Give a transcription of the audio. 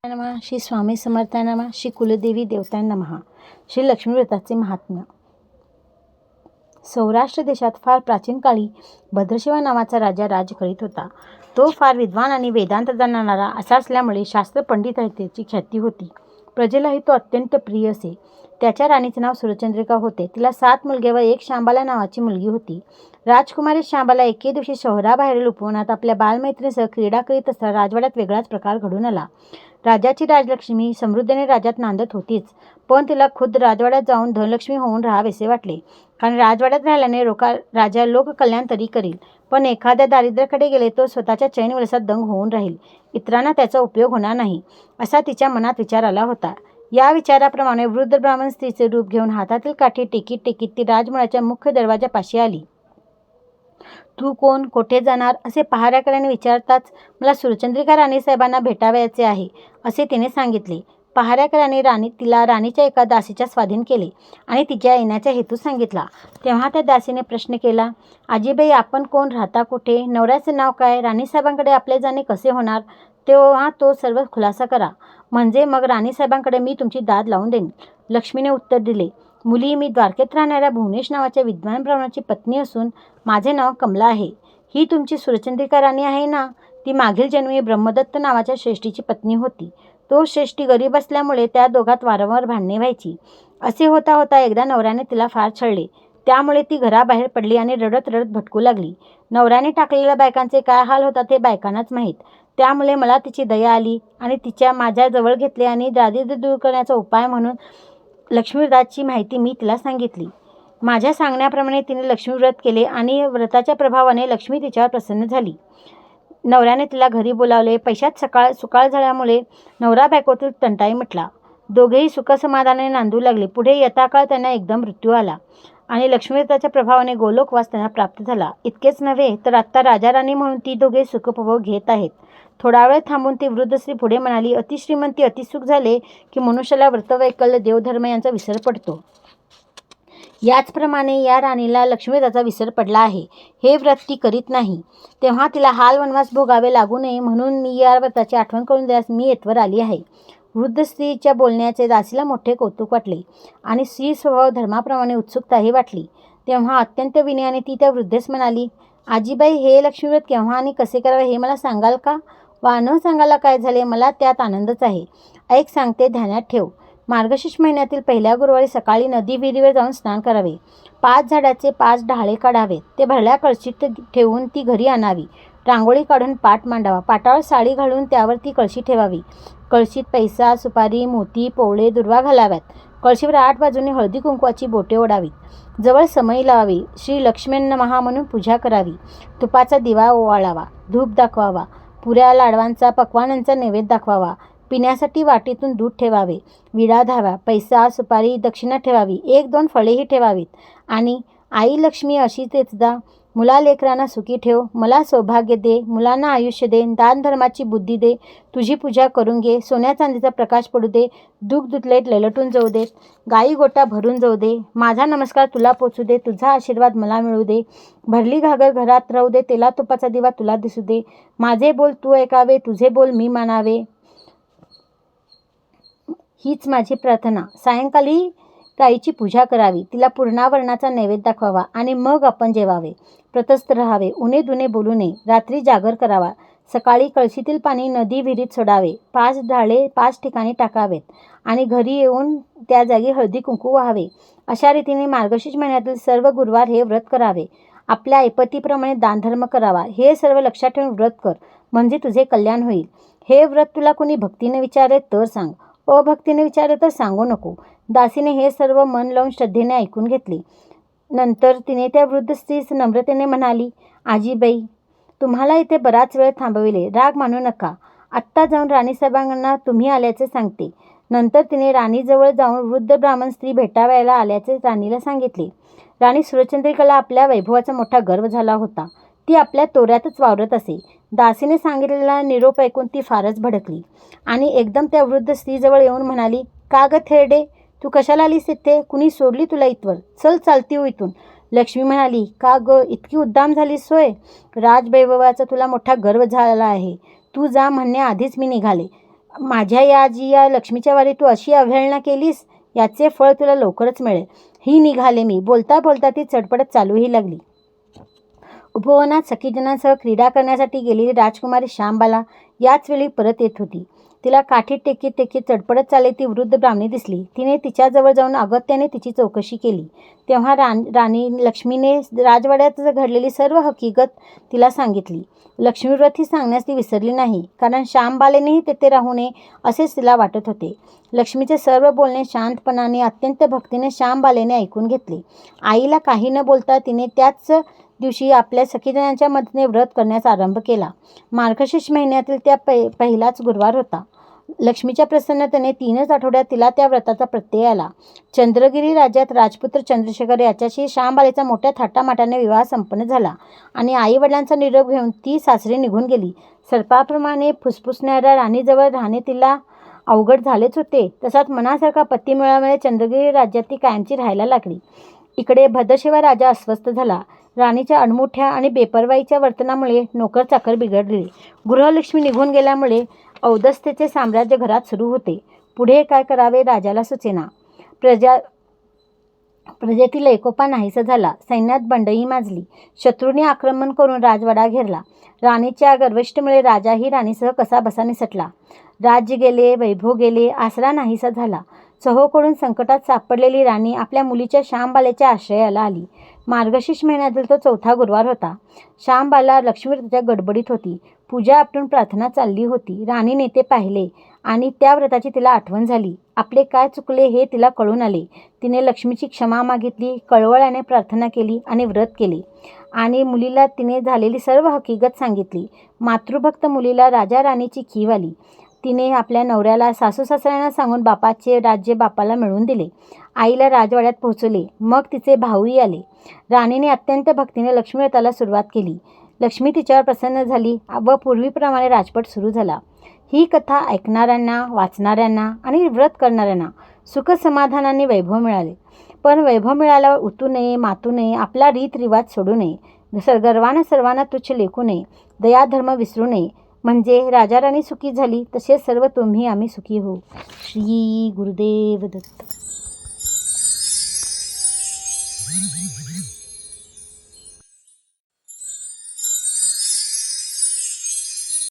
नमः. श्री स्वामी समर्था नमः. श्री कुलदेवी देवता नमः. श्री लक्ष्मी व्रताचे महात्म्य. सौराष्ट्र देशात फार प्राचीन काळी भद्रशिवा नावाचा राजा राज करीत होता. तो फार विद्वान आणि वेदांत जाणणारा असा असल्यामुळे शास्त्र पंडित आहे त्याची ख्याती होती. प्रजेलाही तो अत्यंत प्रिय असे. त्याच्या राणीचे नाव सुरचंद्रिका होते. तिला 7 मुलगे व एक शांबाला नावाची मुलगी होती. राजकुमारी शांबाला एके दिवशी शहराबाहेरील उपवनात आपल्या बालमैत्रिणीसह क्रीडा करीत असताना राजवाड्यात वेगळाच प्रकार घडून आला. राजाची राजलक्ष्मी समृद्धीने राज्यात नांदत होतीच, पण तिला खुद्द राजवाड्यात जाऊन धनलक्ष्मी होऊन राहावेसे वाटले. कारण राजवाड्यात राहिल्याने राजा लोककल्याण तरी करील, पण एखाद्या दारिद्र्याकडे गेले तो स्वतःच्या चैनवलसात दंग होऊन राहील, इतरांना त्याचा उपयोग होणार नाही, असा तिच्या मनात विचार आला होता. या विचाराप्रमाणे वृद्ध ब्राह्मण स्त्रीचे रूप घेऊन हातातील काठी टेकीत टेकीत ती राजमळाच्या मुख्य दरवाजापाशी आली. तू कोण, कोठे जाणार, असे पहाऱ्याकड्याने विचारताच मला सुरचंद्रिका राणीसाहेबांना भेटावयाचे आहे, असे तिने सांगितले. पहाऱ्याकड्याने तिला राणीच्या एका दासीच्या स्वाधीन केले आणि तिच्या येण्याचा हेतू सांगितला. तेव्हा त्या दासीने प्रश्न केला, आजीबाई आपण कोण, राहता कुठे, नवऱ्याचे नाव काय, राणीसाहेबांकडे आपले जाणे कसे होणार, तेव्हा तो सर्व खुलासा करा, म्हणजे मग राणीसाहेबांकडे मी तुमची दाद लावून देईन. लक्ष्मीने उत्तर दिले, मुली, मी द्वारकेत राहणाऱ्या भुवनेश नावाच्या विद्वान ब्राह्मणाची पत्नी असून माझे नाव कमला आहे. ही तुमची सुरचंद्रिका राणी आहे ना, ती मागील जन्मी ब्रह्मदत्त नावाच्या श्रेष्ठीची पत्नी होती. तो श्रेष्ठी गरीब असल्यामुळे त्या दोघात वारंवार भांडणे व्हायची. असे होता होता एकदा नवऱ्याने तिला फार छळले. त्यामुळे ती घराबाहेर पडली आणि रडत रडत भटकू लागली. नवऱ्याने टाकलेल्या बायकांचे काय हाल होतात हे बायकांनाच माहीत. त्यामुळे मला तिची दया आली आणि तिच्या माझ्या जवळ घेतले आणि दारिद्र्य दूर करण्याचा उपाय म्हणून लक्ष्मीव्रताची माहिती मी तिला सांगितली. माझ्या सांगण्याप्रमाणे तिने लक्ष्मीव्रत केले आणि व्रताच्या प्रभावाने लक्ष्मी तिच्यावर प्रसन्न झाली. नवऱ्याने तिला घरी बोलावले. पैशात सुकाळ झाल्यामुळे नवरा बायकोतील तंटाई मिटला. दोघेही सुखसमाधानाने नांदू लागले. पुढे यथाकाळ त्यांना एकदम मृत्यू आला आणि लक्ष्मीव्रताच्या प्रभावाने गोलोकवास त्यांना प्राप्त झाला. इतकेच नव्हे तर आत्ता राजा राणी म्हणून ती दोघे सुखोपभोग घेत आहेत. थोडा वेळ थांबून ती वृद्ध स्त्री पुढे म्हणाली, अतिश्रीमंती अतिसुख झाले की मनुष्याला व्रतवैकल्य देवधर्म यांचा विसर पडतो. याचप्रमाणे या राणीला लक्ष्मीव्रताचा विसर पडला आहे. हे व्रत ती करीत नाही, तेव्हा तिला हाल वनवास भोगावे लागू नये म्हणून मी या व्रताची आठवण करून देण्यास मी येथवर आली आहे. वृद्ध स्त्रीच्या बोलण्याचे दासीला मोठे कौतुक वाटले आणि स्त्री स्वभाव धर्माप्रमाणे उत्सुकताही वाटली. तेव्हा अत्यंत विनयाने ती त्या वृद्धेस म्हणाली, आजीबाई, हे लक्ष्मीव्रत केव्हा आणि कसे करावे हे मला सांगाल का, वा न सांगायला काय झाले, मला त्यात आनंदच आहे. ऐक सांगते, ध्यानात ठेव. मार्गशीर्ष महिन्यातील पहिल्या गुरुवारी सकाळी नदी विहिरीवर जाऊन स्नान करावे. 5 झाडाचे 5 डहाळे काढावेत. ते भरल्या कळशीत ठेवून ती घरी आणावी. रांगोळी काढून पाट मांडावा. पाटावर साडी घालून त्यावर ती कळशी ठेवावी. कळशीत पैसा, सुपारी, मोती, पोवळे, दुर्वा घालाव्यात. कळशीवर 8 बाजूंनी हळदी कुंकवाची बोटे ओढावीत. जवळ समई लावावी. श्री लक्ष्मीं नमः म्हणून पूजा करावी. तुपाचा दिवा ओवाळावा. धूप दाखवावा. पुऱ्या, लाडवांचा, पक्वान्नांचा नैवेद्य दाखवावा. पिण्यासाठी वाटीतून दूध ठेवावे. विडा धावा. पैसा, सुपारी, दक्षिणा ठेवावी. 1-2 फळेही ठेवावीत आणि आई लक्ष्मी अशी तेचदा मुलालेकरांना सुखी ठेव, मला सौभाग्य दे, मुलांना आयुष्य दे, दानधर्माची बुद्धी दे, तुझी पूजा करून घे, सोन्या चांदीचा प्रकाश पडू दे, दुःख दुतलेट ललटून जाऊ देत, गाई गोटा भरून जाऊ दे, माझा नमस्कार तुला पोचू दे, तुझा आशीर्वाद मला मिळू दे, भरली घागर घरात राहू दे, तेला तुपाचा दिवा तुला दिसू दे, माझे बोल तू ऐकावे, तुझे बोल मी मानावे, हीच माझी प्रार्थना. सायंकाळी गाईची पूजा करावी. तिला पूर्णावरणाचा नैवेद्य दाखवावा आणि मग आपण जेवावे. प्रतस्थ राहावे. उणे दुणे बोलू नये. रात्री जागर करावा. सकाळी कळशीतील पाणी नदी विहिरीत सोडावे. 5 ढाळे 5 ठिकाणी टाकावेत आणि घरी येऊन त्या जागी हळदी कुंकू व्हावे. अशा रीतीने मार्गशीर्ष महिन्यातील सर्व गुरुवार हे व्रत करावे. आपल्या ऐपतीप्रमाणे दानधर्म करावा. हे सर्व लक्षात ठेवून व्रत कर, म्हणजे तुझे कल्याण होईल. हे व्रत तुला कोणी भक्तीने विचारले तर सांग, अभक्तीने विचारले तर सांगू नको. दासीने हे सर्व मन लावून श्रद्धेने ऐकून घेतले. नंतर तिने त्या वृद्ध स्त्रीस नम्रतेने म्हणाली, आजीबाई, तुम्हाला इथे बराच वेळ थांबविले, राग मानू नका. आत्ता जाऊन राणीसाहेबांना तुम्ही आल्याचे सांगते. नंतर तिने राणीजवळ जाऊन वृद्ध ब्राह्मण स्त्री भेटावयाला आल्याचे राणीला सांगितले. राणी सुरचंद्रिकाला आपल्या वैभवाचा मोठा गर्व झाला होता. ती आपल्या तोऱ्यातच वावरत असे. दासीने सांगितलेला निरोप ऐकून ती फारच भडकली आणि एकदम त्या वृद्ध स्त्रीजवळ येऊन म्हणाली, का ग थेरडे, तू कशाला आलीस इथे, कुणी सोडली तुला इथवर, चल चालती हो इथून. लक्ष्मी म्हणाली, का ग इतकी उद्दाम झालीस होय, राजवैभवाचा तुला मोठा गर्व झाला आहे, तू जा म्हणण्याआधीच मी निघाले. माझ्या या लक्ष्मीच्या वारी तू अशी अवहेलना केलीस, याचे फळ तुला लवकरच मिळेल. ही निघाले मी. बोलता बोलता ती चडपडत चालूही लागली. उपवनात सखीजनांसह क्रीडा करण्यासाठी गेलेली राजकुमारी श्यामबाला याच वेळी परत येत होती. तिला काठीत टेकीत चडपडत चालली ती वृद्ध ब्राह्मणी दिसली. तिने तिच्याजवळ जाऊन अगत्याने तिची चौकशी केली. तेव्हा राणी लक्ष्मीने राजवाड्यात घडलेली सर्व हकीकत तिला सांगितली. लक्ष्मीव्रत ही सांगण्यास ती विसरली नाही, कारण श्यामबालेनेही तेथे राहू नये असेच तिला वाटत होते. लक्ष्मीचे सर्व बोलणे शांतपणाने अत्यंत भक्तीने श्यामबालेने ऐकून घेतले. आईला काही न बोलता तिने त्याच दिवशी आपल्या सखीजनांच्या मदतीने व्रत करण्यास आरंभ केला. मार्गशीर्ष महिन्यातील त्या पहिलाच गुरुवार होता. लक्ष्मीच्या प्रसन्नतेने 3च आठवड्यात तिला त्या व्रताचा प्रत्यय आला. चंद्रगिरी राज्यात राजपुत्र चंद्रशेखर याच्याशी श्यामबालेचा मोठ्या थाटामाटाने विवाह संपन्न झाला आणि आईवडिलांचा निरोप घेऊन ती सासरी निघून गेली. सर्पाप्रमाणे फुसफुसणाऱ्या राणीजवळ राहणे तिला अवघड झालेच होते. तसाच मनासारखा पती मिळाल्यामुळे चंद्रगिरी राज्यात ती कायमची राहायला लागली. इकडे भद्रशिवा राजा अस्वस्थ झाला. राणीच्या अडमुठ्या आणि बेपर्वाईच्या वर्तनामुळे नोकर-चाकर बिघडले. गृहलक्ष्मी निघून गेल्यामुळे औदस्त्याचे साम्राज्य घरात सुरू होते. पुढे काय करावे राजाला सुचेना. प्रजेतील एकोपा नाहीसा झाला. सैन्यात बंडही माजली. शत्रूंनी आक्रमण करून राजवाडा घेरला. राणीच्या गर्विष्ठेमुळे राजाही राणीसह कसाबसा निसटला. राज्य गेले, वैभव गेले, आसरा नाहीसा झाला. चहूकडून संकटात सापडलेली राणी आपल्या मुलीच्या श्यामबालेच्या आश्रयाला आली. मार्गशीर्ष महिन्यातील तो 4था गुरुवार होता. श्यामबाला लक्ष्मीव्रताच्या गडबडीत होती. पूजा आपटून प्रार्थना चालली होती. राणीने ते पाहिले आणि त्या व्रताची तिला आठवण झाली. आपले काय चुकले हे तिला कळून आले. तिने लक्ष्मीची क्षमा मागितली, कळवळ्याने प्रार्थना केली आणि व्रत केले आणि मुलीला तिने झालेली सर्व हकीकत सांगितली. मातृभक्त मुलीला राजा राणीची कीव आली. तिने आपल्या नवऱ्याला सासू-सासऱ्यांना सांगून बापाचे राज्य बापाला मिळवून दिले. आईला राजवाड्यात पोहोचवले. मग तिचे भाऊही आले. राणीने अत्यंत भक्तीने लक्ष्मीव्रताला सुरुवात केली. लक्ष्मी तिच्यावर प्रसन्न झाली व पूर्वीप्रमाणे राजपट सुरू झाला. ही कथा ऐकणाऱ्यांना, वाचणाऱ्यांना आणि व्रत करणाऱ्यांना सुख समाधानाने वैभव मिळाले. पण वैभव मिळाल्यावर उतू नये, मातू नये, आपला रीतरिवाज सोडू नये, गर्वानं सर्वांना तुच्छ लेखू नये, दयाधर्म विसरू नये. म्हणजे राजा राणी सुखी झाली तसेच सर्व तुम्ही आम्ही सुखी होऊ. श्री गुरुदेव दत्त.